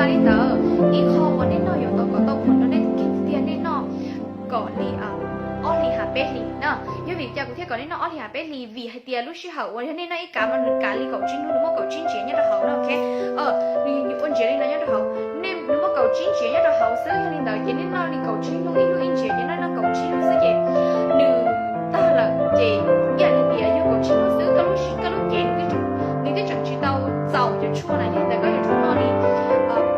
การนี้เตออีกข้อวันนี้เนาะอยู่ต่อก็ต้องผลตอนนี้คิดเตียนนี่เนาะก่อนลีอ้อลีหาเป็ดลีเนาะยังวิจารณ์กูเที่ยก่อนนี่เนาะอ้อลีหาเป็ดลีวีให้เตียรู้ชื่อเขาวันนี้เนาะอีกการมันการลีเก่าจริงรู้ว่าเก่าจริงเจียเนี่ยเราเขาเนาะโอเคนี่อยู่บนเจียนี่นะเนี่ยเราเขาเนี่ยรู้ว่าเก่าจริงเจียเนี่ยเราเขาซื้อให้ลีเนาะเจียนี่เนาะลีเก่าจริงรู้อีรู้อินเจียเนี่ยเนาะเก่าจริงรู้สึกเจียหนึ่งตาละเจียยันเตียอยู่เก่าจริงรู้สึกก็รู้ชื่อก็รู้เจียนี่ก็จัง知道早就出来现在ก็อยู่ทุกนอลี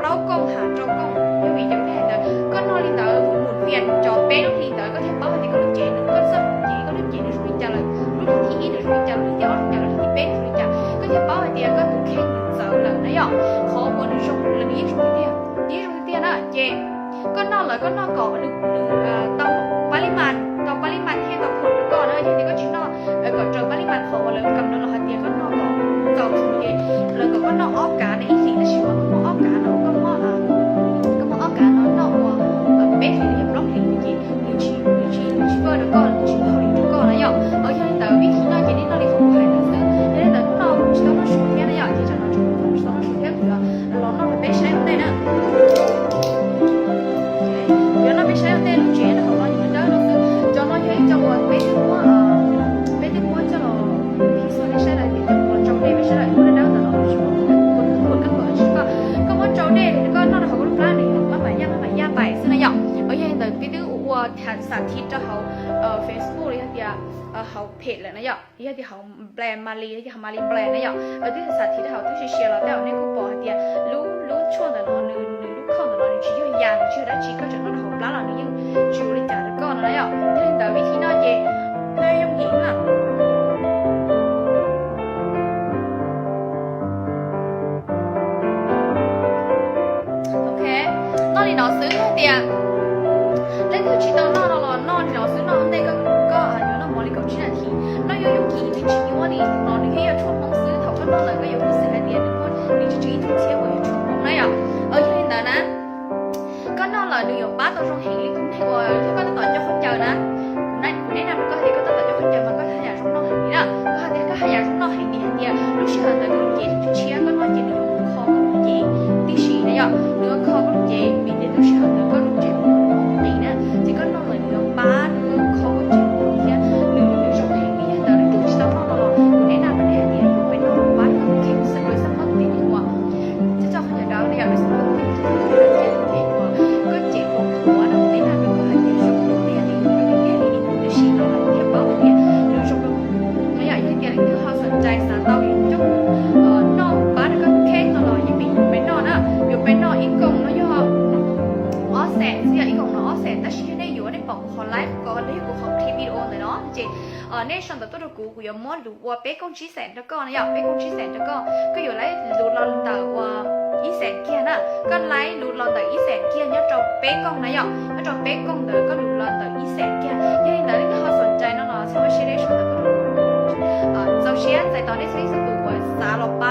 เรากงหาจงกงยังวิจารณ์เนี่ยก็นอลีเนาะหมุนเวียนจอเป๊ะลูกลีเนาะก็เทปป้าที่ก็รู้เจียนึงก็ซ้ำเจียก็รู้เจียนึงรู้จักเลยรู้ที่อีนึงรู้จักรู้ที่อ้อรู้จักรู้ที่เป๊ะรู้จักก็เทปป้าเตียก็ถูกแข่งเจ้าเลยนะย่อเขาบอกในช่วงเรื่องนี้ช่วงเตี้ยนะเจก็นอนเลยก็นอนก่อนนึกต้องปริมาณที่ต้องผลก่อนนะอย่างที่ก็ชิ้นนอนก่อนเจอปริมาณของเลยกำลังเราหัดเตียก็นอนก่อนเจ้าช่วงเย็นแล้วก็นอนออกกาในอีสิ่งที่ชื่อว่าออกกาเนาะก็มอออกกาเนาะนอนว่าเป๊ะที่เรียบร้อยเลยจริงหรือชีเฟอร์แล้วก็ชีพอลิแล้วก็นะย่ออย่างนี้แต่วิธีนอนอย่างนี้นอนในของใครนะซึ่งในแต่นอนชิต้องนอนชุดเที่ยนะย่อที่จะนอนชุดชิต้องนอนชุดเที่ยคือเรานอนไปใช้ได้นะเดี๋ยวเราไปใช้ได้รู้เจนของเราอยู่ได้เราคือจะนอนอย่างนี้จะว่าไปถึงว่าจะเราพิสูจน์ได้ใช่ไหมที่จะว่าจงได้ไม่ใช่ไหมคนละด้านแต่เราชิว่าคนก็บอกชิก็ว่าจงได้ก็นอนเขาก็รู้plan này mà mày ya bài xin này nhở ở nhà đời cái đứa uo thản sản thịt cho họ Facebook này thì họ page lại này nhở thì họ brand Mali thì họ Mali brand này nhở ở cái sản thịt họ thứ share là đeo nên cũng bỏ thì lú chua là nó lú không là nó chỉ cho vàng chưa đã chỉ có chừng nó họ lá là nó nhưng chịu đi trả được con này nhở nên đời vì khi nó về nơi em nghĩ là thì nó xứ không tiền lấy thứ chỉ tao nó thì nó xứ nó đây có nhớ nó mồi cầu chỉ là thì nó yêu kỳ thì chỉ yêu đi nó đi cái chuột mong xứ thầu có nó là cái yêu xứ hay tiền đúng không đi chỉ thực chế với chuột mong này à ở trên đó nè có nó là điều bát tao trong hình cũng thấy rồi có tao tỏ cho con chờ nè này nào có thể có tao tỏ cho con chờ mà có thể là trong nó hình đó có thể là trong nó hình thì lúc xưa là cái gì thì chia có nó chỉ được kho cái gì tí xì này à nữa kho cái gì mình để lúc xưa nữa có lúc gì này nè chỉ có nó là nữa ba nữa kho cái gì kia nữa trong hình như là nó được sao nó này nào mình để thì bên nó ba nó khéo sẽ đối sắc mất tiền nhiều chứ cho không đó này là sao nó có chỉ một của nó bên nào được hay là trong tiền thì cái thì để xí nó là theo báo thì nó trong nó bây giờ cái tiền thứ hai sân trái sáng tao trong nó ba nó có khéo nó là như mình bên nó nèอยู่เป็นนออีกกงเนาะย่ออ๋อแสนเสียอีกกงเนาะอ๋อแสนแต่ชื่อได้อยู่ในปองของไลฟ์ก็ได้อยู่ของคลิปวิดีโอเลยเนาะจริงในช่องตัวตัวกูยังมอดดูว่าเป๊กกงชี้แสนแล้วก็นะย่อเป๊กกงชี้แสนแล้วก็อยู่ไลฟ์ดูเราแต่ว่าอีแสนเกียร์น่ะก็ไลฟ์ดูเราแต่อีแสนเกียร์เนี่ยจบเป๊กกงนะย่อแล้วจบเป๊กกงเด้อก็ดูเราแต่อีแสนเกียร์ยังแต่ที่เขาสนใจเนาะชอบแชร์ได้ช่องตัวกูเจ้าเชียร์ใจตอนนี้สิ่งสุดตัวสารลบ